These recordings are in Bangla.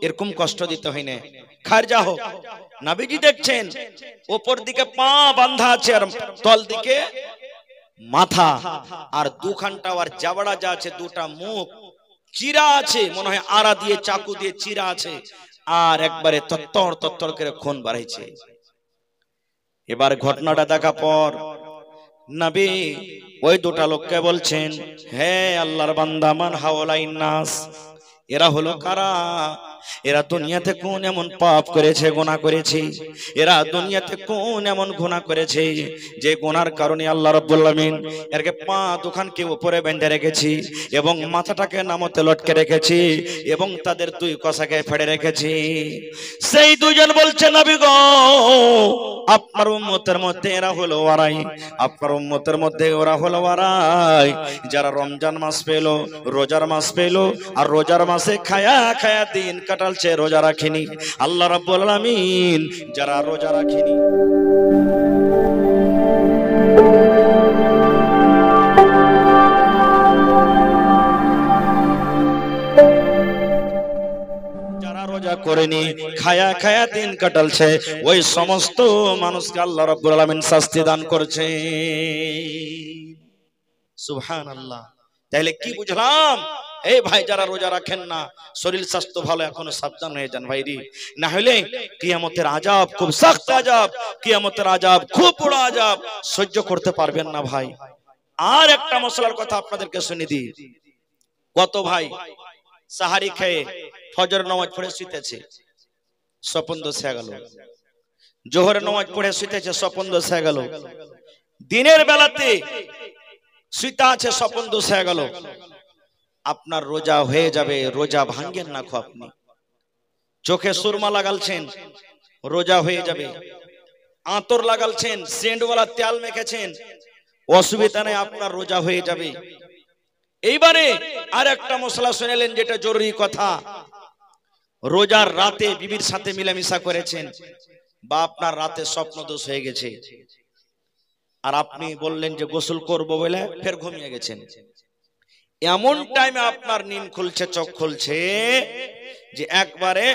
এরকম কষ্ট দিতে হয় না। খারজা হোক, নবীজি দেখছেন উপর দিকে পা বাঁধা আছে আর তল দিকে মাথা, আর দুখানটা আর জাবড়া যা আছে, দুটা মুখ চিরা আছে, মনে হয় আড়া দিয়ে চাকু দিয়ে চিরা আছে, আর একবারে তত্তর তত্তর করে খুন বাড়াইছে। এবার ঘটনাটা দেখা পর নবী ওই দুটা লোককে বলছেন, হে আল্লাহর বান্দা, মান হাওলাইন নাস, এরা হলো কারা? এরা দুনিয়াতে কোন এমন পাপ করেছে, গুনাহ করেছে? এরা দুনিয়াতে কোন এমন গুনাহ করেছে যে গুনার কারণে আল্লাহ রাব্বুল আলামিন এরকে পা দুখানকে উপরে বেঁধে রেখেছি এবং মাথাটাকে নামতে লটকে রেখেছি এবং তাদের দুই কসাকে ফেড়ে রেখেছি। সেই দুজন বলছে, নবী গো, আপনার উম্মতের মধ্যে এরা হলো ওরাই, আপনার উম্মতের মধ্যে ওরা হলো ওরাই যারা রমজান মাস পেল, রোজার মাস পেল, আর রোজার মাসে খায়া খায়া দিন কাটালছে, রোজা রাখেনি। আল্লাহ রাব্বুল আলামিন যারা রোজা রাখেনি, যারা রোজা করেনি, খায়া খায়া দিন কাটালছে, ওই সমস্ত মানুষকে আল্লাহ রাব্বুল আলামিন শাস্তি দান করছে। সুবহানাল্লাহ। তাহলে কি বুঝলাম? এই ভাই, যারা রোজা রাখেন না, শরীর স্বাস্থ্য ভালো, এখনো সাবধান হয়ে যান ভাইরি, না হলে কিয়ামতের আযাব খুব সখত আযাব, কিয়ামতের আযাব খুব বড় আযাব, সহ্য করতে পারবেন না ভাই। আর একটা মশলার কথা আপনাদেরকে শুনে দিই। কত ভাই সাহারি খেয়ে ফজর নামাজ পড়ে শুইতেছে, স্বপন দোষ হয়ে গেল, জোহরের নামাজ পড়ে শুইতেছে, স্বপন দোষ হয়ে গেল, দিনের বেলাতে শুইতে আছে, স্বপন দোষ হয়ে গেল। আপনার রোজা হয়ে যাবে, রোজা ভাঙ্গেন না খো। আপনি চোখে সুরমা লাগালছেন, রোজা হয়ে যাবে। আতর লাগালছেন, সেন্টওয়ালা তেল মেখেছেন, অসুবিধা নেই, আপনার রোজা হয়ে যাবে। এইবারে আর একটা মশলা শুনেলেন, যেটা জরুরি কথা। রোজার রাতে বিবির সাথে মিলামিশা করেছেন, বা আপনার রাতে স্বপ্ন দোষ হয়ে গেছে, আর আপনি বললেন যে গোসল করব বলে ফের ঘুমিয়ে গেছেন। এমন টাইমে আপনার নিন খুলছে, চোখ খুলছে যে একবারে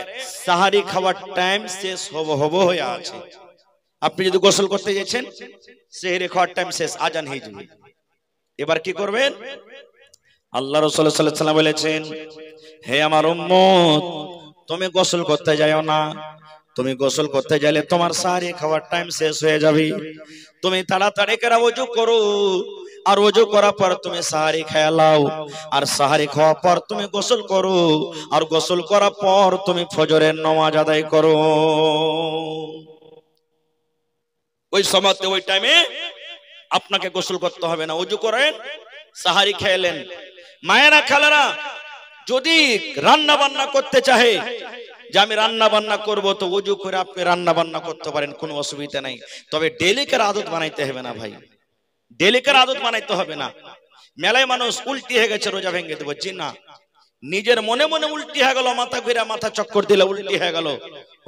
সাহারি খাওয়ার টাইম শেষ হব হয়ে আছে। আপনি যদি গোসল করতে গেছেন, সেহরি খাওয়ার টাইম শেষ, আজান হয়ে যাবে। এবার কি করবেন? আল্লাহ রাসূল সাল্লাল্লাহু আলাইহি ওয়াসাল্লাম বলেছেন, হে আমার উম্মত, তুমি গোসল করতে যাও না। তুমি গোসল করতে গেলে তোমার সাহারি খাওয়ার টাইম শেষ হয়ে যাবে। তুমি তাড়াতাড়ি করে ওযু করো, আর ওযু করার পর তুমি সাহারি খেয়ে নাও, আর সাহারি খাওয়ার পর তুমি গোসল করো, আর গোসল করার পর তুমি ফজরের নামাজ আদায় করো। ওই সময়তে, ওই টাইমে আপনাকে গোসল করতে হবে না, ওযু করেন, সাহারি খেলেন। মায়েরা খালারা, যদি রান্না বান্না করতে চাহে যে আমি রান্না বান্না করব, তো ওযু করে আপনি রান্না বান্না করতে পারেন, কোনো অসুবিধা নাই। তবে ডেলিকার আদত বানাইতে হবে না ভাই, ডেলিকার আদত বানাইতে হবে না। মেলায় মানুষ উল্টি হয়ে গেছে, রোজা ভেঙে দেবো, জি না, নিজের মনে মনে উল্টি হয়ে গেল, মাথা ঘুরে মাথা চক্কর দিলে উল্টি হয়ে গেল,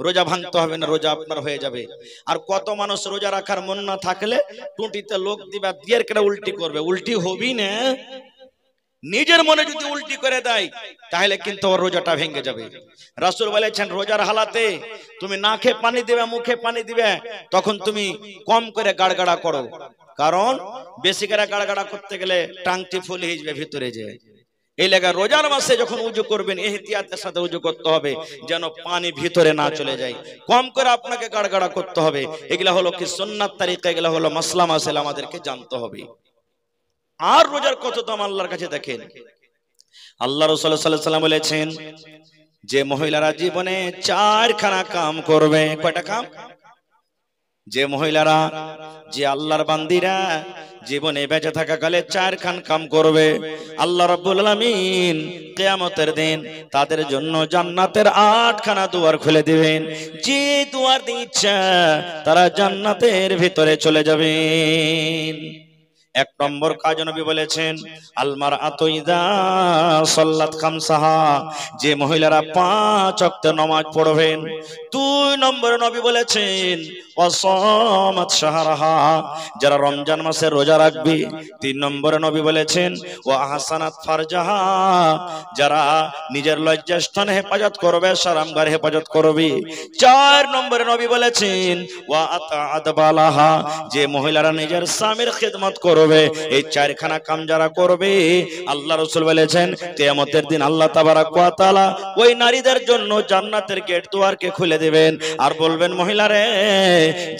রোজা ভাঙতে হবে না, রোজা আপনার হয়ে যাবে। আর কত মানুষ রোজা রাখার মন না থাকলে টুটিতে লোক দিবা দিয়ে কেটে উল্টি করবে, উল্টি হবি না। নিজের মনে যদি উল্টি করে দেয় তাহলে কিন্তু ওর রোজাটা ভেঙে যাবে। রাসূল বলেছেন, রোজার হালাতে তুমি নাকে পানি দিবে, মুখে পানি দিবে, তখন তুমি কম করে গাড়গাড়া করো, কারণ বেশি করে গাড়গাড়া করতে গেলে টাংটি ফুল হয়ে যাবে ভিতরে যে। এই লাগা রোজার মাসে যখন উযু করবেন, ইহতিয়াতের সাথে উযু করতে হবে, যেন পানি ভিতরে না চলে যায়। কম করে আপনাকে গাড়গাড়া করতে হবে। এগুলা হলো কি সুন্নাত তরিকা, এগুলা হলো মাসলা মাসাইল, আমাদেরকে জানতে হবে। আর রোজার কত দাম আল্লাহর কাছে দেখেন। আল্লাহ রাসূল সাল্লাল্লাহু আলাইহি ওয়াসাল্লাম বলেছেন যে মহিলারা জীবনে চারখানা কাম করবে। কয়টা কাম? যে মহিলারা, যে আল্লাহর বান্দিরা জীবনে বেঁচে থাকাকালে চারখান কাম করবে, আল্লাহ রাব্বুল আলামিন কিয়ামতের দিন তাদের জন্য জান্নাতের 8খানা দুয়ার খুলে দিবেন। যে দুয়ার দিয়ে ইচ্ছা তারা জান্নাতের ভিতরে চলে যাবেন। এক নম্বর কাজ নবী বলেছেন আলমার আতইদা সাল্লাত খামসাহা, যে মহিলারা 5 ওয়াক্ত নামাজ পড়বেন। 2 নম্বরে নবী বলেছেন ওয়াসামাত শাহরাহা, যারা রমজান মাসে রোজা রাখবে। 3 নম্বরে নবী বলেছেন ওয়া আহসানাত ফারজাহা, যারা নিজের লজ্জাস্থান হেফাজত করবে, শরমগার হেফাজত করবে। 4 নম্বরে নবী বলেছেন ওয়া আতাআত বালাহা, যে মহিলারা নিজের স্বামীর খিদমত করবে। এই 4খানা কাম যারা করবে, আল্লাহ রাসূল বলেছেন কিয়ামতের দিন আল্লাহ তাবারক ওয়া তাআলা ওই নারীদের জন্য জান্নাতের গেট দুয়ারকে খুলে দিবেন আর বলবেন মহিলারে,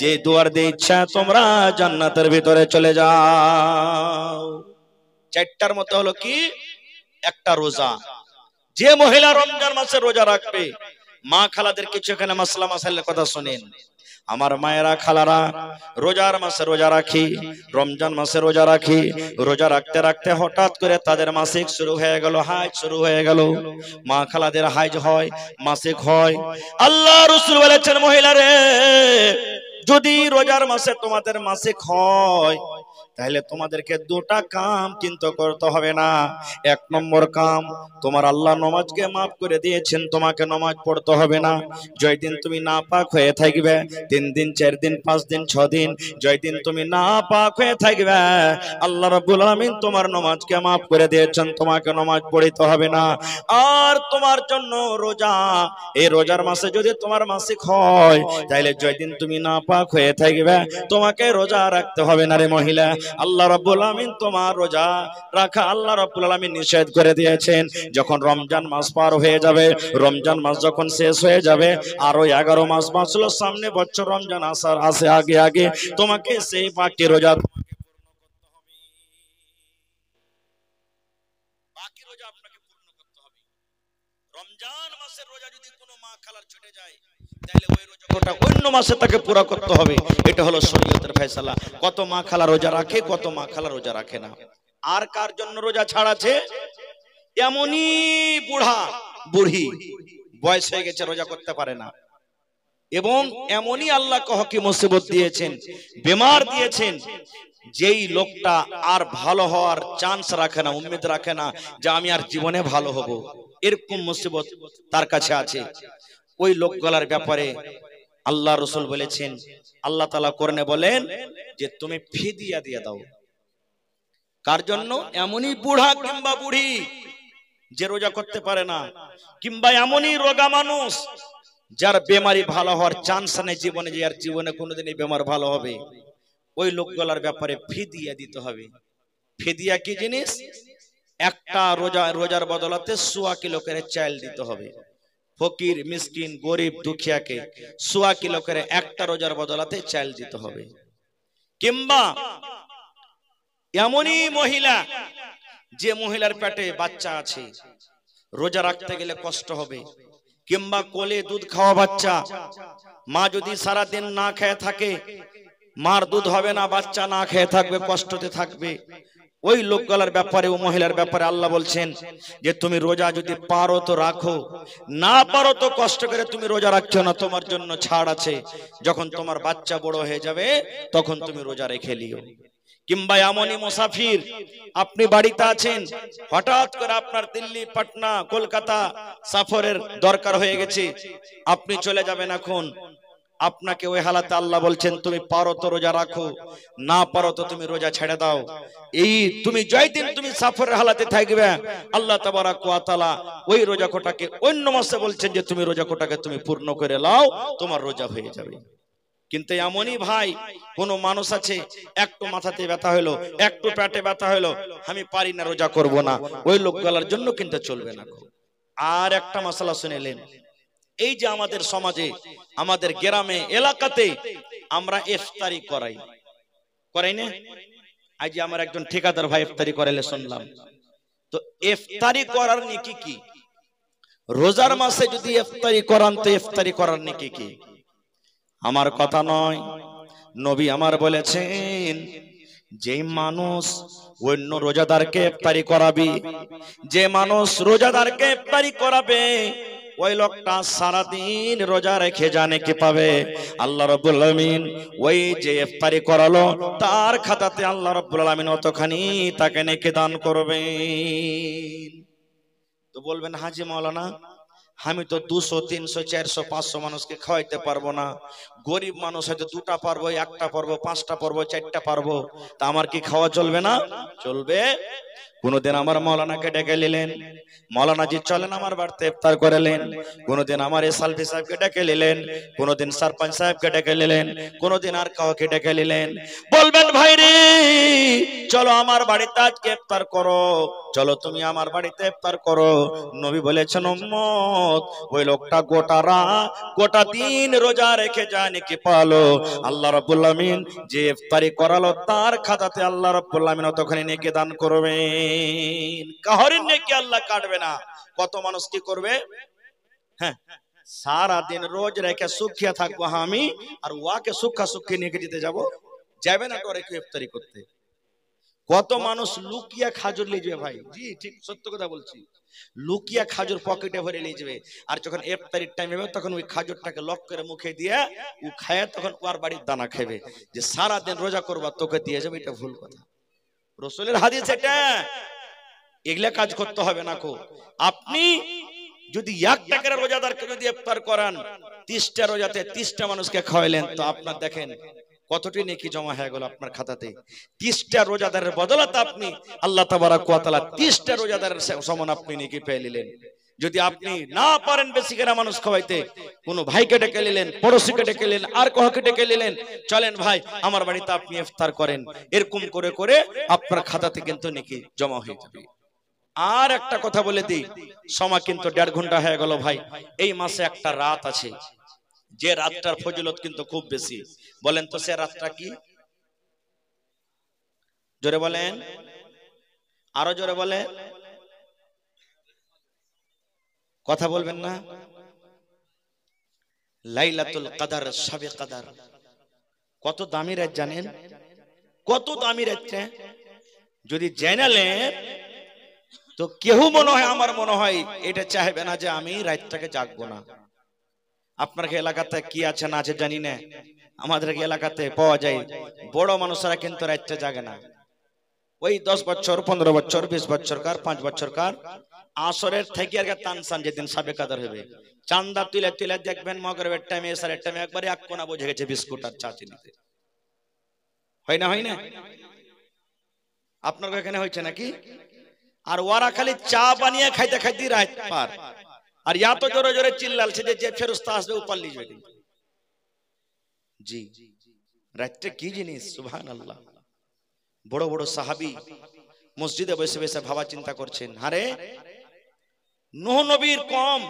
যে দুয়ার দিয়ে ইচ্ছা তোমরা জান্নাতের ভিতরে চলে যাও। 4টার মধ্যে হলো কি? একটা রোজা। যে মহিলা রমজান মাসে রোজা রাখবে, মা খালাদের কিছু এখানে মাসলা মাসাইলের কথা শুনেন। আমার মায়েরা খালারা, রোজার মাসে রোজা রাখি, রমজান মাসে রোজা রাখি, রোজা রাখতে রাখতে হঠাৎ করে তাদের মাসিক শুরু হয়ে গেল, হাইজ শুরু হয়ে গেল। মা খালাদের হাইজ হয়, মাসিক হয়। আল্লাহ রাসূল বলেছেন মহিলারে, যদি রোজার মাসে তোমাদের মাসিক হয় তাহলে তোমাদেরকে 2টা কাম কিন্তু করতে হবে না। 1 নম্বর কাম, তোমার আল্লাহ নামাজকে maaf করে দিয়েছেন, তোমাকে নামাজ পড়তে হবে না। যেই দিন তুমি নাপাক হয়ে থাকবে, 3 দিন 4 দিন 5 দিন 6 দিন, যেই দিন তুমি নাপাক হয়ে থাকবে, আল্লাহ রাব্বুল আলামিন তোমার নামাজকে maaf করে দিয়েছেন, তোমাকে নামাজ পড়তে হবে না। আর তোমার জন্য রোজা, এই রোজার মাসে যদি তোমার মাসিক হয় তাহলে যেই দিন তুমি নাপাক হয়ে থাকবে, তোমাকে রোজা রাখতে হবে না রে মহিলা। আল্লাহ রাব্বুল আলামিন তোমার রোজা রাখা আল্লাহ রাব্বুল আলামিন নিষেধ করে দিয়েছেন। যখন রমজান মাস পার হয়ে যাবে, রমজান মাস যখন শেষ হয়ে যাবে, আরো 11 মাস বাঁচলো, সামনে বছর রমজান আসার আসে আগে আগে তোমাকে সেই বাকি রোজা আপনাকে পূর্ণ করতে হবে। রমজান মাসের রোজা যদি কোনো মা খালার ছুটে যায় তাহলে ওই রোজাটা অন্য মাসে তাকে পুরো করতে হবে। এটা হলো শরীয়তের ফয়সালা। কত মা খালা রোজা রাখে, কত মা খালা রোজা রাখে না। আর কার জন্য রোজা ছাড় আছে? এমনই বুড়া বুড়ি বয়স হয়ে গেছে, রোজা করতে পারে না, এবং এমনই আল্লাহকে হকি মুসিবত দিয়েছেন, বেমার দিয়েছেন, যেই লোকটা আর ভালো হওয়ার চান্স রাখে না, উম্মীদ রাখে না যে আমি আর জীবনে ভালো হব, এরকম মুসিবত তার কাছে আছে। ওই লোকগুলার ব্যাপারে আল্লাহ রাসূল বলেছেন, আল্লাহ তাআলা কোরআনে বলেন যে তুমি ফিদিয়া দিয়ে দাও। কার জন্য? এমনই বুড়া কিংবা বুড়ি যে রোজা করতে পারে না, কিংবা এমনই রোগা মানুষ যার বেমারি ভালো হওয়ার চান্স নেই জীবনে, যে আর জীবনে কোনোদিনই বেমার ভালো হবে, ওই লোকগুলার ব্যাপারে ফিদিয়া দিতে হবে। ফিদিয়া কি জিনিস? একটা রোজার বদলাতে 100 কিলো করে চাল দিতে হবে। ফকির মিসকিন গরিব দুঃখিয়াকে 100 কিলো করে একটা রোজার বদলাতে চাল দিতে হবে। কিংবা এমনই মহিলা, যে মহিলার পেটে বাচ্চা আছে, রোজা রাখতে গেলে কষ্ট হবে, কিংবা কোলে দুধ খাওয়া বাচ্চা, মা যদি সারা দিন না খেয়ে থাকে, মার দুধ হবে না, বাচ্চা না খেয়ে থাকবে, কষ্টতে থাকবে, ওই লোকগুলার ব্যাপারে, ও মহিলার ব্যাপারে আল্লাহ বলছেন যে তুমি রোজা যদি পারো তো রাখো, না পারো তো কষ্ট করে তুমি রোজা রাখছো না, তোমার জন্য ছাড় আছে। যখন তোমার বাচ্চা বড় হয়ে যাবে তখন তুমি রোজা রেখে লিও। কিংবা এমনই মুসাফির, আপনি বাড়িতে আছেন, হঠাৎ করে আপনার দিল্লি, পাটনা, কলকাতা সফরের দরকার হয়ে গেছে, আপনি চলে যাবেন, এখন আপনাকে ওই হালাতে আল্লাহ বলছেন তুমি পারো তো রোজা রাখো, না পারো তো তুমি রোজা ছেড়ে দাও। এই তুমি যেই দিন তুমি সফরের হালাতে থাকবে, আল্লাহ তাবারক ওয়া তাআলা ওই রোজা কোটাকে অন্য মাসে বলছেন যে তুমি রোজা কোটাকে তুমি পূর্ণ করে নাও, তোমার রোজা হয়ে যাবে। কিন্তু এমনই ভাই কোন মানুষ আছে, একটু মাথাতে ব্যথা হলো, একটু পেটে ব্যথা হলো, আমি পারি না, রোজা করব না, ওই লোকগুলোর জন্য কিন্তু চলবে না। আর একটা মাসালা শুনেলেন, এই যে আমাদের সমাজে, আমাদের গ্রামে এলাকাতে আমরা ইফতারি করাই না? আজ আমার একজন ঠিকাদার ভাই ইফতারি করাইলে শুনলাম। তো ইফতারি করার নেকি কি? রোজার মাসে যদি ইফতারি করান তো ইফতারি করার নেকি কি? আমার কথা নয়, নবী আমার বলেছেন যে মানুষ অন্য রোজাদারকে ইফতারি করাবে, যে মানুষ রোজাদারকে ইফতারি করাবে, ওই লোকটা সারা দিন রোজা রেখে জানে কি পাবে? আল্লাহ রাব্বুল আলামিন ওই যে ইফতারি করালো তার খাতাতে আল্লাহ রাব্বুল আলামিন অতখানি তাকে নেকি দান করবেন। তো বলবেন হাজী মাওলানা আমি তো 200 300 400 500 মানুষকে খাওয়াইতে পারবো না, গরিব মানুষ হয়তো 2টা পারবো, 1টা পারবো, 5টা পারবো, 4টা পারবো, তা আমার কি খাওয়া চলবে না? চলবে। কোনদিন আমার মাওলানাকে ডেকে নিলেন, মাওলানা জি চলেন আমার বাড়িতে ইফতার করালেন। কোনদিন আমার এসআলপি সাহেবকে ডেকে নিলেন, কোনদিন সরপঞ্চ সাহেবকে ডেকে নিলেন, কোনদিন আর কাউকে ডেকে নিলেন। বলবেন ভাই রে চলো আমার বাড়িতে আজকে ইফতার করো, চলো তুমি আমার বাড়িতে ইফতার করো। নবী বলেছেন উম্মত ওই লোকটা গোটা দিন রোজা রেখে যায় নাকি পালো, আল্লাহ রাব্বুল আলামিন যে ইফতারি করালো তার খাতাতে আল্লাহ রাব্বুল আলামিন তখনই নেকি দান করবেন। কাহরিন নেকি আল্লাহ কাটবে না। কত মানুষ কি করবে? হ্যাঁ, সারা দিন রোজ রেখে সুখিয়া থাকবো আমি, আর ওয়াকে সুখা সুখী নিয়ে দিতে যাবে না করে কি ইফতারি করতে। কত মানুষ লুকিয়া খাজুর নিয়ে যাবে ভাই, জি ঠিক সত্য কথা বলছি, লুকিয়া খাজুর পকেটে ভরে নিয়ে যাবে, আর যখন ইফতারির টাইম হবে তখন ওই খাজুরটাকে লক করে মুখে দিয়ে ও খায়, তখন ওর বাড়ির দানা খাবে। যে সারা দিন রোজা করবা তোকে দিয়ে যাবে, এটা ভুল কথা। রাসূলের হাদিস এটা, এগুলা কাজ করতে হবে না কো। আপনি যদি 1 টাকার রোজাদারকে যদি ইফতার করান, 30টা রোজাতে 30টা মানুষকে খাওয়াইলেন, তো আপনার দেখেন কতটি নেকি জমা হয়ে গেল আপনার খাতাতে। 30টা রোজাদারের বদলাতে আপনি আল্লাহ তাবারাক ওয়া তাআলা 30টা রোজাদারের সমান আপনি নেকি পেয়ে নিলেন। যদি আপনি না পারেন বেশি করে মানুষ খাওয়াইতে, কোন ভাইকে ডেকে নিলেন, পড়োশিকে ডেকে নিলেন, আর কাউকে ডেকে নিলেন, চলেন ভাই আমার বাড়িতে আপনি ইফতার করেন, এরকম করে করে আপনার খাতাতে কিন্তু নেকি জমা হয়ে যাবে। আর একটা কথা বলে দিই, সময় কিন্তু 1.5 ঘন্টা হয়ে গেল ভাই। এই মাসে একটা রাত আছে, যে রাতটার ফজিলত কিন্তু খুব বেশি। বলেন তো সে রাতটা কি? জোরে বলেন, আরো জোরে বলেন, কথা বলবেন না। লাইলাতুল কদর, শবে কদর। কত দামি রাত জানেন? কত দামি রাত। যদি জেনালেন তো কেউ মনে হয়, আমার মনে হয় এটা চাইবে না যে আমি রাতটাকে জাগবো না। আপনার এলাকাতে কি আছে না আছে জানি না, আমাদের এলাকাতে পাওয়া যায় বড় মানুষরা কিন্তু রাতটা জাগে না। ওই 10 বছর 15 বছর 20 বছর কার 5 বছর কার আসরের থেকে আর তানসান যেদিন সাবে কাদর হবে, চান্দা তুলে তুলে দেখবেন মাগরিবের টাইমে এসারের টাইমে একবারে এক কোণা বুঝে গেছে বিস্কুট আর চা চিনিতে। হয় না? হয় না? আপনার এখানে হয়েছে নাকি? আর ওরা খালি চা বানিয়ে খাইতে খাইতে রাত পার, আর এত জোরে জোরে চিল্লালছে যে ফেরেশতা আসবে উপর লিখবে। জি, রাতটা কি জিনিস, সুবহানাল্লাহ। বড় বড় সাহাবী মসজিদে বসে বসে ভাবা চিন্তা করছেন, আরে নূহ নবীর কম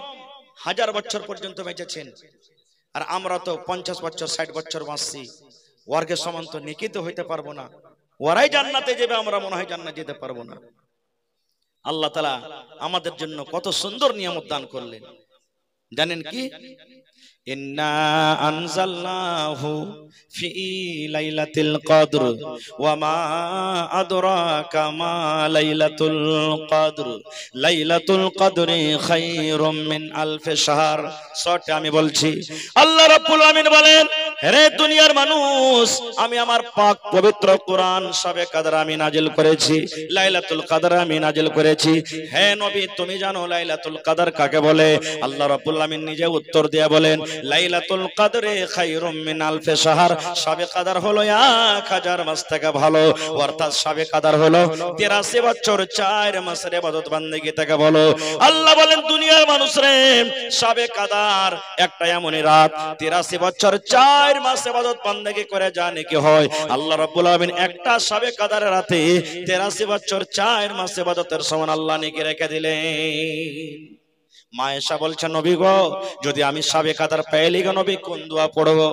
1000 বছর পর্যন্ত বেঁচেছেন, আর আমরা তো 50 বছর 60 বছর বাঁচছি, ওয়ার্গের সমান তো নেকি তো হইতে পারবো না, ওরাই জান্নাতে যাবে, আমরা মনে হয় জান্নাতে যেতে পারবো না। আল্লাহ তাআলা আমাদের জন্য কত সুন্দর নিয়ামত দান করলেন জানেন কি? ইন্না আনজালনাহু ফি লাইলাতুল কদর ওয়া মা আদরাকা মা লাইলাতুল কদর লাইলাতুল কদরি খায়রুম মিন আলফি শাহর। শর্টে আমি বলছি, আল্লাহ রাব্বুল আমিন বলেন, হে দুনিয়ার মানুষ, আমি আমার পাক পবিত্র কোরআন শবে কদর আমি নাজিল করেছি, লাইলাতুল কদর আমি নাজিল করেছি। হে নবী তুমি জানো লাইলাতুল কদর কাকে বলে? আল্লাহ রাব্বুল আমিন নিজে উত্তর দিয়ে বলেন, লাইলাতুল কদরে খায়রুম মিন আলফি শাহর। শবে কদর হলো 1000 মাস থেকে ভালো, অর্থাৎ শবে কদর হলো 83 বছর 4 মাসের ইবাদত বান্দেগি থেকে ভালো। আল্লাহ বলেন, দুনিয়ার মানুষ রে, শবে কদর একটা এমনই রাত 83 বছর 4 মাস ইবাদত বান্দেগি করে জানে কি হয়। আল্লাহ রাব্বুল আমিন একটা শবে কদর রাতে 83 বছর 4 মাস ইবাদতের সমান আল্লাহ নেকি রেখে দিলেন। মায়েশা বলছেন, নবী গো, যদি আমি শবে কদর পেলি গো নবী, কোন দোয়া পড়বো?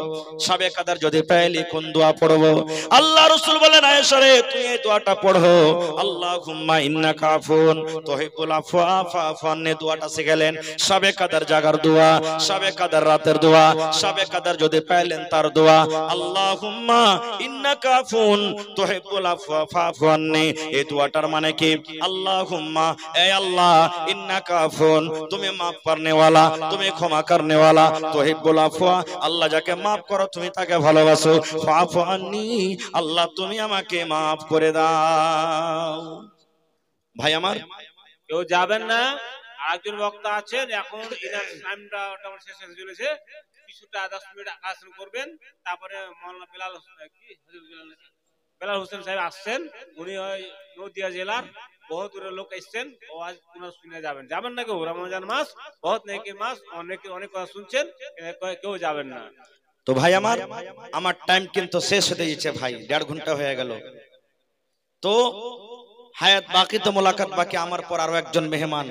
শবে কদর যদি পেলি কোন দোয়া পড়বো? আল্লাহ রাসূল বলেন, আয়েশা রে তুই এই দোয়াটা পড়ো, আল্লাহুম্মা ইন্নাকা আফুন তুহিব্বুল আফওয়া ফা'ফু আননি। দোয়াটা শিখালেন, শবে কদর জাগার দোয়া, শবে কদর রাতের দোয়া, শবে কদর যদি পেলেন তার দোয়া, আল্লাহুম্মা ইন্নাকা আফুন তুহিব্বুল আফওয়া ফা'ফু আননি। এই দোয়াটার মানে কি? আল্লাহুম্মা, এ আল্লাহ, ইন্নাকা আফুন, তুমি তুমি মাফ করনে ওয়ালা, তুমি ক্ষমা করনে ওয়ালা, তুহিব্বুল আফওয়া, আল্লাহ যাকে মাফ করো তুমি তাকে ভালোবাসো। ফাফু আন্নি, আল্লাহ তুমি আমাকে মাফ করে দাও। ভাই আমার, কেউ যাবেন না। আরেকজন বক্তা আছেন, এখন ইনার টাইমটা শেষ হয়ে চলেছে, কিছুটা 10 মিনিট আলোচনা করবেন, তারপরে মাওলানা বেলাল হোসেন সাহেব আসছেন, উনি ওই নদিয়া জেলার বহুত দূরের লোক এসছেন, ও আজ পুনঃ শুনে যাবেন। যাবেন না কেউ? রমজান মাস বহুত নেকির মাস, অনেকে অনেক কথা শুনছেন, কেউ যাবেন না। তো ভাই আমার টাইম কিন্তু শেষ হতে যাচ্ছে ভাই, 1.5 ঘন্টা হয়ে গেল। তো হায়াত বাকি, তো মোলাকাত বাকি। আমার পর আরো একজন মেহমান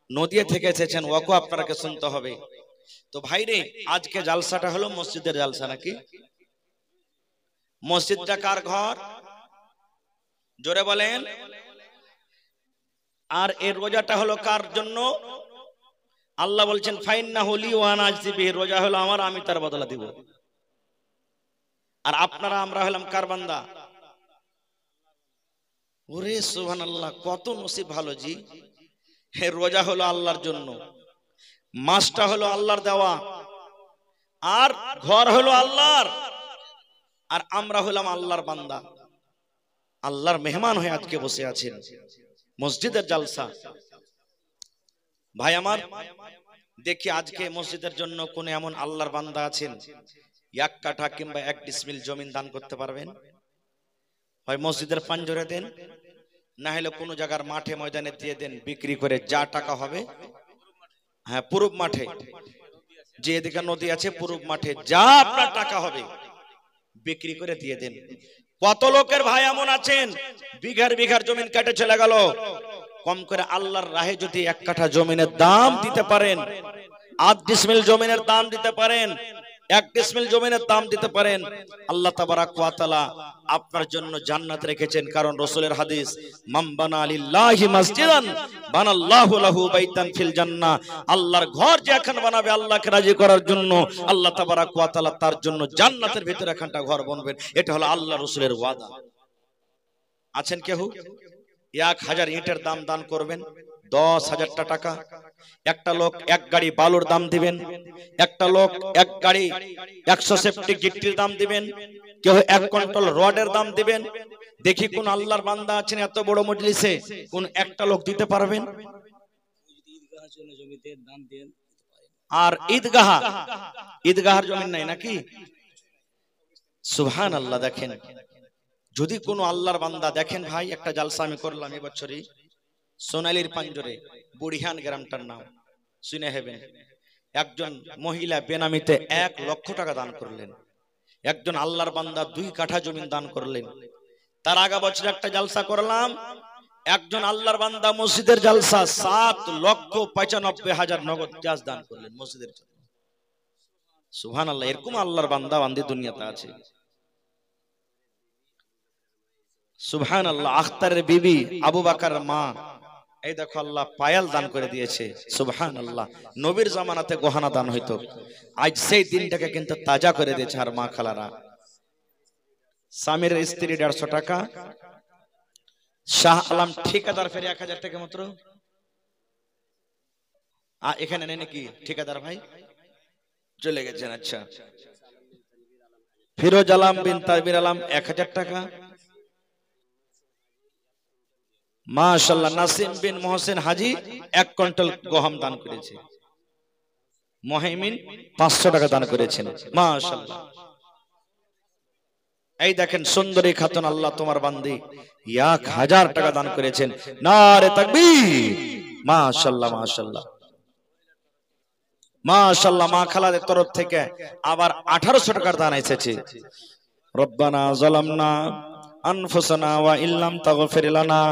নদিয়া থেকে এসেছেন, ওকে আপনাকে শুনতে হবে। তো ভাই রে, আজকে জালসাটা হলো মসজিদের জালসা নাকি? মসজিদটা কার ঘর? জোরে বলেন। আর এর রোজাটা হলো কার জন্য? আল্লাহ বলছেন ফাইন্নাহু লি ওয়া আনা আজজি বিহি, রোজা হলো আমার, আমি তার বদলা দিব। আর আপনারা আমরা হলাম কার বান্দা? ওরে সুবহানাল্লাহ, কত নসিব ভালো জি। হে, রোজা হলো আল্লাহর জন্য, মাসটা হলো আল্লাহর দেওয়া, আর ঘর হলো আল্লাহর, আর আমরা হলাম আল্লাহর বান্দা, আল্লাহর মেহমান হয়ে আজকে বসে আছেন মসজিদের জালসা। ভাই আমার, দেখি আজকে মসজিদের জন্য কোন এমন আল্লাহর বান্দা আছেন 1 কাঠা কিংবা 1 ডিসমিল জমিন দান করতে পারবেন? হয় মসজিদের পাঞ্জরে দেন, না হলে কোনো জায়গার মাঠে ময়দানে দিয়ে দেন, বিক্রি করে যা টাকা হবে। হ্যাঁ, পূর্ব মাঠে, যে এদিকে নদী আছে পূর্ব মাঠে যা আপনার টাকা হবে বিক্রি করে দিয়ে দেন। কত লোকের ভাই এমন আছেন বিঘার বিঘার জমিন কেটে চলে গেল, কম করে আল্লাহর রাহে যদি 1 কাঠা জমিনের দাম দিতে পারেন, 8 ডিসমিল জমিনের দাম দিতে পারেন, 1 ডিসমিল জমিনের দাম দিতে পারেন, আল্লাহ তাবারাক ওয়া তাআলা আপনার জন্য জান্নাত রেখেছেন। কারণ রাসূলের হাদিস, মান বানা লিল্লাহি মাসজিদান বানাল্লাহু লাহু বাইতান ফিল জান্নাহ, আল্লাহর ঘর যে এখন বানাবে আল্লাহকে রাজি করার জন্য, আল্লাহ তাবারাক ওয়া তাআলা তার জন্য জান্নাতের ভিতরে একটা ঘর বানাবেন। এটা হলো আল্লাহ রাসূলের ওয়াদা। আছেন কেউ 1000 ইটের দাম দান করবেন, 10,000 টাকা। একটা লোক 1 গাড়ি বালুর দাম দিবেন, একটা লোক 1 গাড়ি 100 সেপ্টিক গিট্টির দাম দিবেন, কেউ 1 কুইন্টাল রডের দাম দিবেন। দেখি কোন আল্লাহর বান্দা আছেন এত বড় মজলিসে, কোন একটা লোক দিতে পারবেন? আর ঈদগাহর জমিন নাই নাকি? সুবহানাল্লাহ। দেখেন, যদি কোনো আল্লাহর বান্দা, দেখেন ভাই, একটা জালসা আমি করলাম এবছরই সোনালীর পাঞ্জরে, বুড়িহান গ্রামটার নাম শুনে হেবেন। একজন মহিলা বেনামিতে 1 লক্ষ টাকা দান করলেন, একজন আল্লাহর বান্দা 2 কাঠা জমিন দান করলেন। তার আগা বছর একটা জালসা করলাম, একজন আল্লাহর বান্দা মসজিদের জালসা 7,95,000 নগদ ক্যাশ দান করলেন মসজিদের জন্য। সুবহানাল্লাহ, এরকম আল্লাহর বান্দা বান্দি দুনিয়াতে আছে। সুবহানাল্লাহ। আখতারের বিবি, আবু বকরের মা, এই দেখো আল্লাহ পায়াল দান করে দিয়েছে। সুবহানাল্লাহ। নবীর জামানাতে গহনা দান হইতো, আজ সেই দিনটাকে কিন্তু তাজা করে দিয়েছে। আর মা খালারা, স্বামীর স্ত্রী 150 টাকা, শাহ আলম ঠিকাদার ফেরে 1000 টাকা মাত্র। এখানে নেই নাকি ঠিকাদার ভাই? চলে গেছেন, আচ্ছা। ফিরোজ আলম বিন তাবির আলম 1000 টাকা। মাশাআল্লাহ। নাসিম বিন মোহসেন হাজি 1 কুইন্টাল গহম দান করেছে। মহিমিন 500 টাকা দান করেছেন। মাশাআল্লাহ। এই দেখেন সুন্দরী খাতুন, আল্লাহ তোমার বান্দি 1000 টাকা দান করেছেন। নারে তাকবীর। মাশাআল্লাহ মাশাআল্লাহ মাশাআল্লাহ। মা খালাদের তরফ থেকে আবার 1800 টাকার দান এসেছে। রব্বানা যালামনা أنفسنا وإن لم تغفر لنا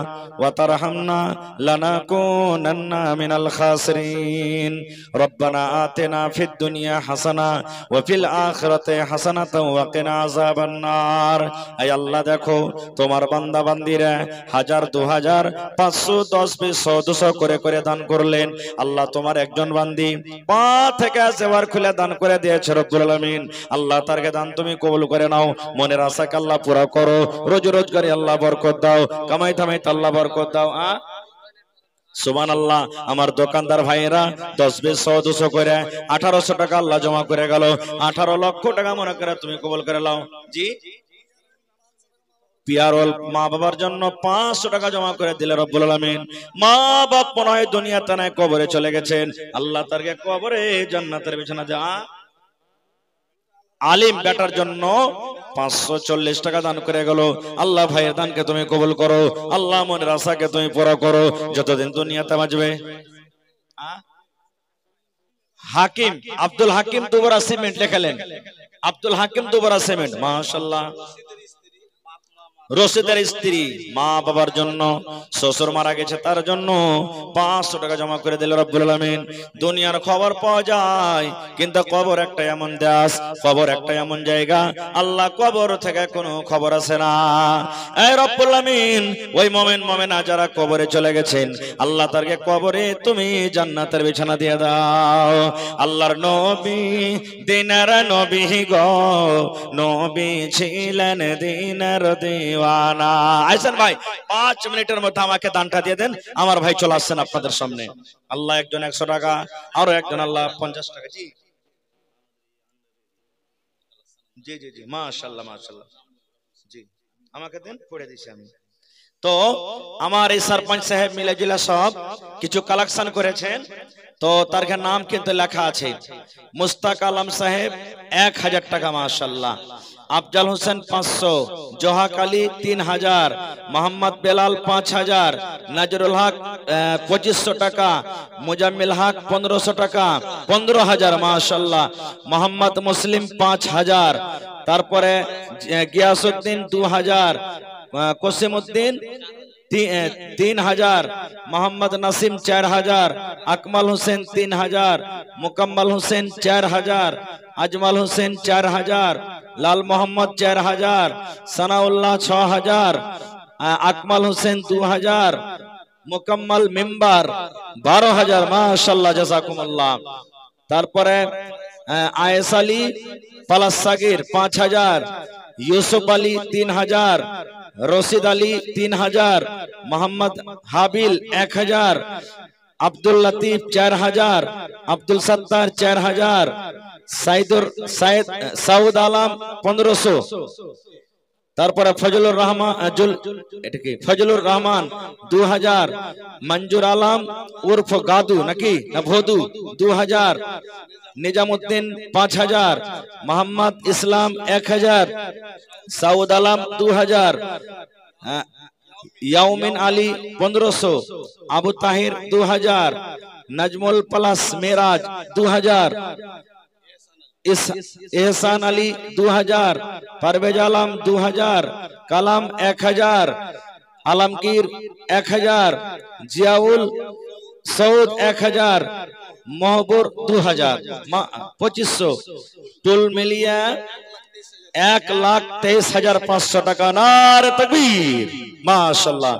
وترحمنا لنكونن من الخاسرين ربنا آتنا في الدنيا حسنة وفي الآخرة حسنة وقنا عذاب النار। أي الله দেখো তোমার বান্দা বান্দিরা 1000 2000 500 10 20 200 করে করে দান করলেন। আল্লাহ তোমার একজন বান্দি পা থেকে সেবার খুলে দান করে দিয়েছে রব্বুল আলামিন। আল্লাহ তারকে দান তুমি কবুল করে নাও, মনের আশাকে আল্লাহ পুরা করো, রোজগারে আল্লাহ বরকত দাও, কামাই থামাই আল্লাহ বরকত দাও। সুবহানাল্লাহ। আমার দোকানদার ভাইয়েরা 10 20 100 200 করে 1800 টাকা আল্লাহ জমা করে গেল। 18 লক্ষ টাকা মনে করে তুমি কবুল করে নাও। জি, পিয়ারল মা বাবার জন্য 500 টাকা জমা করে দিলে রব্বুল আলামিন। মা বাপ মনে হয় দুনিয়াতে নাই, কবরে চলে গেছেন, আল্লাহ তারকে কবরে জান্নাতের বিছানা দেয়া। আলিম বেটার জন্য 540 টাকা দান করে গেল। আল্লাহ ভাইয়ের দানকে তুমি কবুল করো, আল্লাহ মনের আশাকে তুমি পুরো করো যতদিন দুনিয়াতে বাঁচবে। হাকিম আব্দুল হাকিম দুবরা সিমেন্ট লেখালেন, আব্দুল হাকিম দুবরা সিমেন্ট, মাশাআল্লাহ। রশিদের স্ত্রী মা বাবার জন্য, শ্বশুর মারা গেছে তার জন্য 500 টাকা জমা করে দিল রব্বুল আলামিন। দুনিয়ার খবর পাওয়া যায়, কিন্তু কবর একটা এমন দেশ, কবর একটা এমন জায়গা, আল্লাহ কবর থেকে কোনো খবর আসে না। এই রব্বুল আলামিন ওই মুমিন মুমিনা যারা কবরে চলে গেছেন, আল্লাহ তারকে কবরে তুমি জান্নাতের বিছানা দিয়ে দাও। আল্লাহর নবী দিনের নবী গো, নবী ছিলেন দিনের দিওয়ানা। আইসান ভাই 5 মিনিটের মধ্যে আমাকে দানটা দিয়ে দেন, আমার ভাই চলে আসছেন আপনাদের সামনে। আল্লাহ একজন 100 টাকা, আরো একজন আল্লাহ 50 টাকা। জি জি জি জি, মাশাআল্লাহ মাশাআল্লাহ। জি আমাকে দেন, পড়ে দিছি আমি। তো আমার এই সরপঞ্চ সাহেব মিলাজিলা সব কিছু কালেকশন করেছেন, তো তার নাম কিন্তু লেখা আছে। মুস্তাক আলম সাহেব 1000 টাকা মাশাআল্লাহ, আফজাল হোসেন 500, জোহাক আলী 3000, মোহাম্মদ বেলাল 5000, নাজরুল হক 2500 টাকা, মুজাম্মিল হক 1500 টাকা, 15000 মাশাআল্লাহ, মোহাম্মদ মুসলিম 5000, তারপরে গিয়াসউদ্দিন 2000, কসিমউদ্দিন 3000, মোহাম্মদ নাসিম 4000, আকমাল হোসেন 3000, মুকাম্মল হোসেন 4000, আজমাল হোসেন 4000, লাল মোহাম্মদ 4000, সানাউল্লাহ 6000, আকমাল হোসেন 2000, মুকাম্মল মেম্বার 12000 মাশাআল্লাহ জাযাকুমুল্লাহ। তারপরে আয়েশ আলী পালাস সাগির 5000, ইউসুফ আলী 3000, রশিদ আলী 3000, মোহাম্মদ হাবিল 1000, আব্দুল লতিফ 4000, আব্দুল সত্তার 4000, সাউদ আলম 1500, তারপরে ফজলুর রহমান ফজলুর রহমান 2000, মঞ্জুর আলম উর্ফ গাদু নাকি না ভদু 2000, নিজামুদ্দিন 5000, মোহাম্মদ ইসলাম 1000, সাউদ আলম 2000, ইয়াউমিন আলী 1500, আবু তাহির 2000, নাজমুল প্লাস মেরাজ 2000, এহসান আলী 2000, পারভেজ আলম 2000, কালাম 1000, আলমগীর 1000, জিয়াউল সৌদ 1000, মহবুর 2000, 2500, টুল মিলিয়া 1,23,500 টাকা। নারে তাকবীর, মাশাআল্লাহ,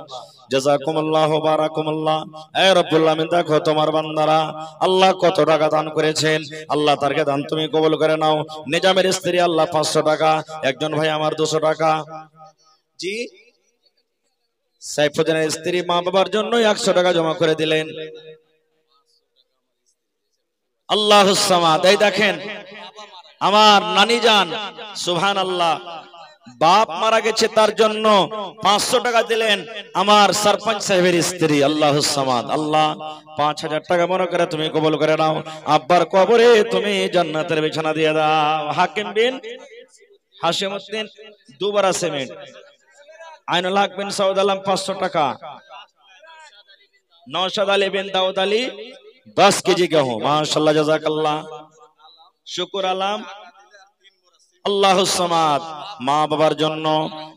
জাযাকুমুল্লাহ বারাকুমুল্লাহ। হে রব্বুল আলামিন দেখো তোমার বান্দারা আল্লাহ কত টাকা দান করেছেন, আল্লাহ তারকে দান তুমি কবুল করে নাও। নিজামের স্ত্রী আল্লাহ 500 টাকা, একজন ভাই আমার 200 টাকা। জি সাইফুদ্দিনের স্ত্রী মা বাবার জন্য 100 টাকা জমা করে দিলেন। আল্লাহুস সামাদ। এই দেখেন আমার নানি জান, সুবহানাল্লাহ, বাপ মারা গেছে তার জন্য 500 টাকা দিলেন আমার সরপঞ্চ সাহেবের স্ত্রী। আল্লাহুস সামাদ। আল্লাহ 5000 টাকা মনে করে তুমি কবুল করে নাও, আব্বার কবরে তুমি জান্নাতের বিছানা দিয়ে দাও। হাকিম বিন হাশিমউদ্দিন দুবারা সিমেন্ট, আইনুল হক বিন সাউদ আলম 500 টাকা, নওশাদ আলী বিন দাউদ আলী 10 কেজি গেহু, মাশাআল্লাহ জাযাকাল্লাহ। শুকুর আলম আল্লাহুস সামাদ। মা বাবার জন্য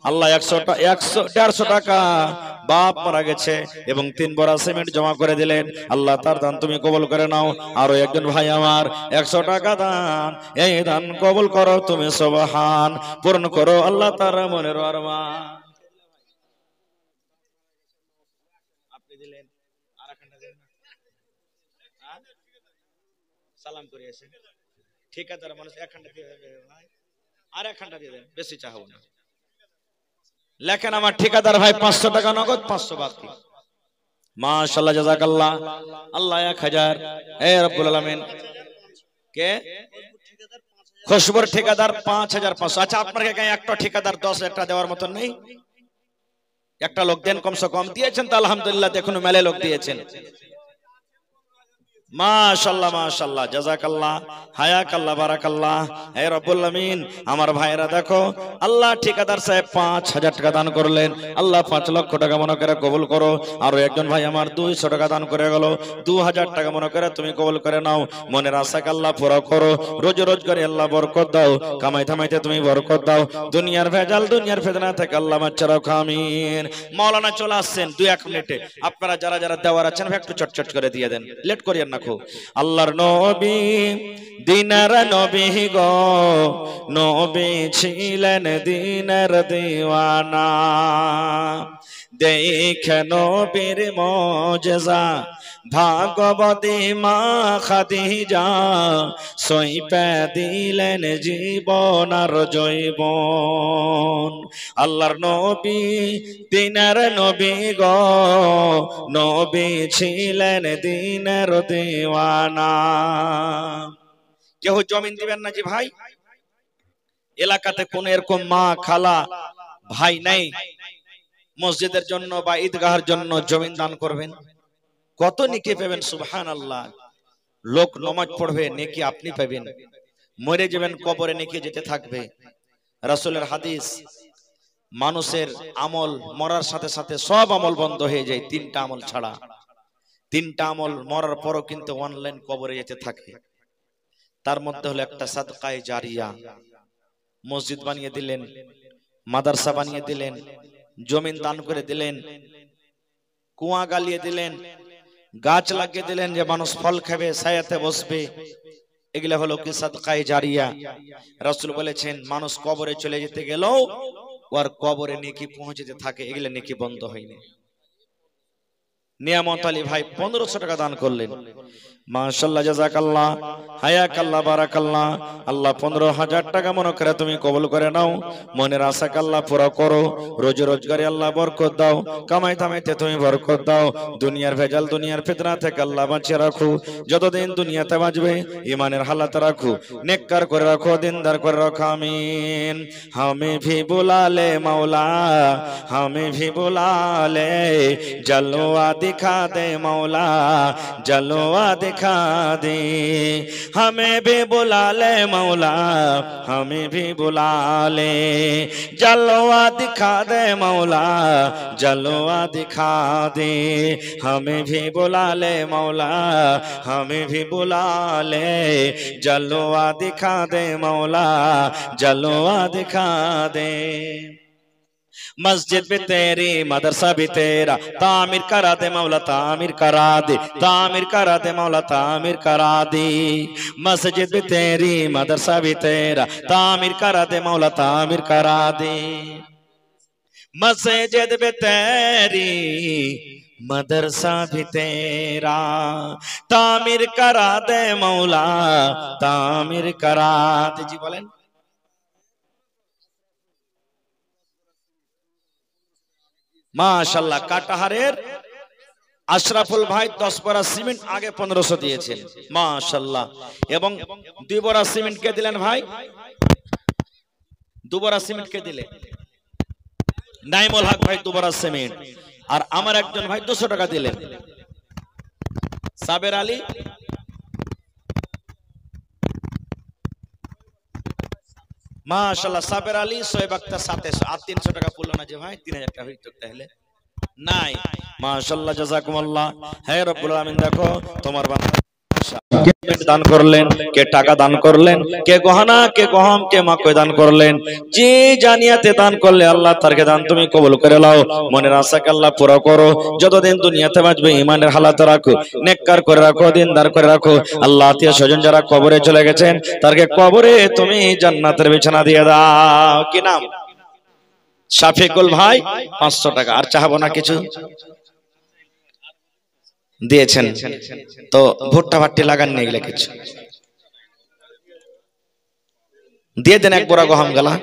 আল্লাহ 150 টাকা, বাপ মারা গেছে এবং 3 বড়া সিমেন্ট জমা করে দিলেন, আল্লাহ তার দান তুমি কবুল করে নাও। আরো একজন ভাই আমার 100 টাকা দান, এই দান কবুল করো তুমি, সুবহান, পূর্ণ করো আল্লাহ তার মনের আরমান। আপনি দিলেন আর একখানটা দেন, সালাম করে আসেন। ঠিকাদার মানুষ একখানটা দিয়ে আর একখানটা দিয়ে দেন, বেশি চাহবো না। লেখেন আমার ঠিকাদার ভাই 500 টাকা নগদ, 500 বাকি। মাশাআল্লাহ জাযাকাল্লাহ। আল্লাহ 1000। হে রব্বুল আলামিন। কে? খুশবুর ঠিকাদার 5500। আচ্ছা আপনার কাছে একটা ঠিকাদার 10,000 টাকা দেওয়ার মত নেই? একটা লোক দেন, কমসে কম দিয়েছেন তো আলহামদুলিল্লাহ, দেখুন মেলে লোক দিয়েছেন। মাশাআল্লাহ মাশাআল্লাহ জাযাকাল্লাহ হায়াকাল্লাহ বারাকাল্লাহ। হে রব্বুল আমিন। আমার ভাইরা দেখো, আল্লাহ ঠিকাদার সাহেব 5000 টাকা দান করলেন, আল্লাহ 5 লক্ষ টাকা মনে করে কবুল করো। আর একজন ভাই আমার 200 টাকা দান করে গেল, 2000 টাকা মনে করে তুমি কবুল করে নাও। মনের আশাকে আল্লাহ পুরো করো, রোজ রোজ করে আল্লাহ বরকত দাও, কামাই থামাইতে তুমি বরকত দাও, দুনিয়ার ভেজাল দুনিয়ার ফিতনা থেকে আল্লাহ বাঁচিয়ে রাখো আমিন। মাওলানা চলে আসছেন 2-1 মিনিটে, আপনারা যারা যারা দেওয়ার আছেন একটু চটচট করে দিয়ে দেন, লেট করিয়েন না। আল্লাহর নবী দিনার নবী গো, নবী ছিলেন দিনের দিওয়ানা, দেখে নবীর মুজিজা ভাগবতী মা খাদিজা, সইপে দিলেন জীবন আর জৈবন। আল্লাহর নবী দিনের নবী গো, নবী ছিলেন দিনের দিওয়ানা। কেউ জমিন দিবেন না জি ভাই? এলাকাতে কোন এরকম মা খালা ভাই নাই মসজিদের জন্য বা ঈদগাহের জন্য জমিন দান করবেন? কত নেকি পাবেন সুবহানাল্লাহ। লোক নামাজ পড়বে, নেকি আপনি পাবেন, মরে যাবেন কবরে নেকি যেতে থাকবে। রাসূলের হাদিস, মানুষের আমল মরার সাথে সাথে সব আমল বন্ধ হয়ে যায় 3টা আমল ছাড়া। 3টা আমল মরার পরও কিন্তু অনলাইন কবরে যেতে থাকে। তার মধ্যে হলো একটা সাদকায়ে জারিয়া, মসজিদ বানিয়ে দিলেন, মাদ্রাসা বানিয়ে দিলেন, জমিন দান করে দিলেন, কুয়া গালিয়ে দিলেন, গাছ লাগিয়ে দিলেন যে মানুষ ফল খাবে, ছায়াতে বসবে, এগুলা হলো কি সাদকায়ে জারিয়া। রাসূল বলেছেন মানুষ কবরে চলে যেতে গেলেও ওর কবরে নেকি পৌঁছতে থাকে, এগুলা নেকি বন্ধ হয়নি। নিয়ামত আলী ভাই 1500 টাকা দান করলেন, মাশাআল্লাহ জাযাকাল্লাহ হায়াকাল্লাহ বারাকাল্লাহ। আল্লাহ 15000 টাকা মনে করে তুমি কবুল করে নাও, মনের আশাকে আল্লাহ পুরো করো, রোজ রোজগারে আল্লাহ বরকত দাও, কামাই থামাইতে তুমি বরকত দাও, দুনিয়ার ভেজাল দুনিয়ার ফিতনা থেকে আল্লাহ বাঁচিয়ে রাখো, যতদিন দুনিয়াতে বাঁচবে ইমানের হালাত রাখো, নেককার করে রাখো, দিনদার করে রাখো আমিন। হামে ভি বুলা লে মৌলা, হামে ভি বুলা লে, জলওয়া दिखा दे मौला, जलवा दिखा दे, हमें भी बुला ले मौला, हमें भी बुला ले, जलवा दिखा दे मौला, जलवा दिखा दे, हमें भी बुला ले मौला, हमें भी बुला ले, जलवा दिखा दे मौला, जलवा दिखा दे। मस्जिद भी तेरी मदरसा भी तेरा, तामीर करा दे मौला, तामीर करा दे, तामीर करा दे मौला, तामीर करा दे। मस्जिद भी तेरी मदरसा भी तेरा, तामीर करा दे मौला, तामीर करा दे। मस्जिद भी तेरी मदरसा भी तेरा, तामीर करा दे मौला, तामीर करा दे। जी बोलें মাশাআল্লাহ। কাটাহারের আশরাফুল ভাই 10 বড়া সিমেন্ট আগে 1500 দিয়েছেন, মাশাআল্লাহ। এবং 2 বড়া সিমেন্ট কে দিলেন ভাই? 2 বড়া সিমেন্ট কে দিলেন? নাইমুল হক ভাই 2 বড়া সিমেন্ট। আর আমার একজন ভাই 200 টাকা দিলেন, সাবের আলী মাশাআল্লাহ, সাবের আলী সোয়েব আক্তার 700। আর 300 টাকা পড়লো না যে ভাই? 3000 টাকা হইতো তাহলে নাই। মাশাআল্লাহ জাযাকুমুল্লাহ। হে রব্বুল আলামিন দেখো তোমার বান্দা কে দান করলেন, কে টাকা দান করলেন, কে গহনা, কে গহম, কে মাকে দান করলেন। যে জানিয়াতে দান করলে আল্লাহ তারকে দান তুমি কবুল করে নাও, মনের আশাকে আল্লাহ পুরো করো, যতদিন দুনিয়াতে বাঁচবে ইমানের হালাত রাখো, নেককার করে রাখো, দিনদার করে রাখো। আল্লাহ আত্মীয় স্বজন যারা কবরে চলে গেছেন তারকে কবরে তুমি জান্নাতের বিছানা দিয়ে দাও। কি নাম? শাফিকুল ভাই 500 টাকা। আর চাহাবো না কিছু, দিয়েছেন তো ভুট্টা ভাট্টি লাগান নিয়ে গেলে কিছু দিয়ে দেন, 1 বড়া গহম গালা।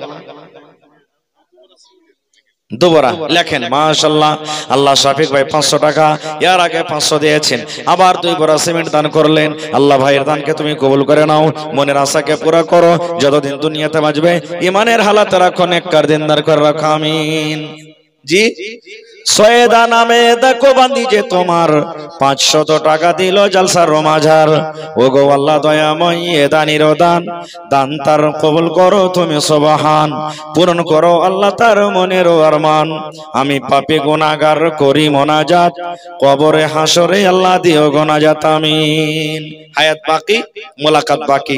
দুবারা লেখেন মাশাআল্লাহ। আল্লাহ শাফিক ভাই 500 টাকা এর আগে 500 দিয়েছেন, আবার 2 বড়া সিমেন্ট দান করলেন। আল্লাহ ভাইয়ের দানকে তুমি কবুল করে নাও, মনের আশাকে পুরো করো, যতদিন দুনিয়াতে বাঁচবে ইমানের হালাতে রাখো, নেককার দিনদার করে রাখো, আমিন। জি সৈয়দা নামে দেখো বান্দি যে তোমার 500 টাকা দিল জালসার রোমাঝার। ও গো আল্লাহ দয়াময় এ দানির দান, দান তার কবুল করো তুমি সুবহান, পূরণ করো আল্লাহ তার মনের আরমান। আমি পাপী গুনাহগার করি মোনাজাত, কবরে হাসরে আল্লাহ দিও গোনাজাত, আমিন। হায়াত বাকি, মোলাকাত বাকি।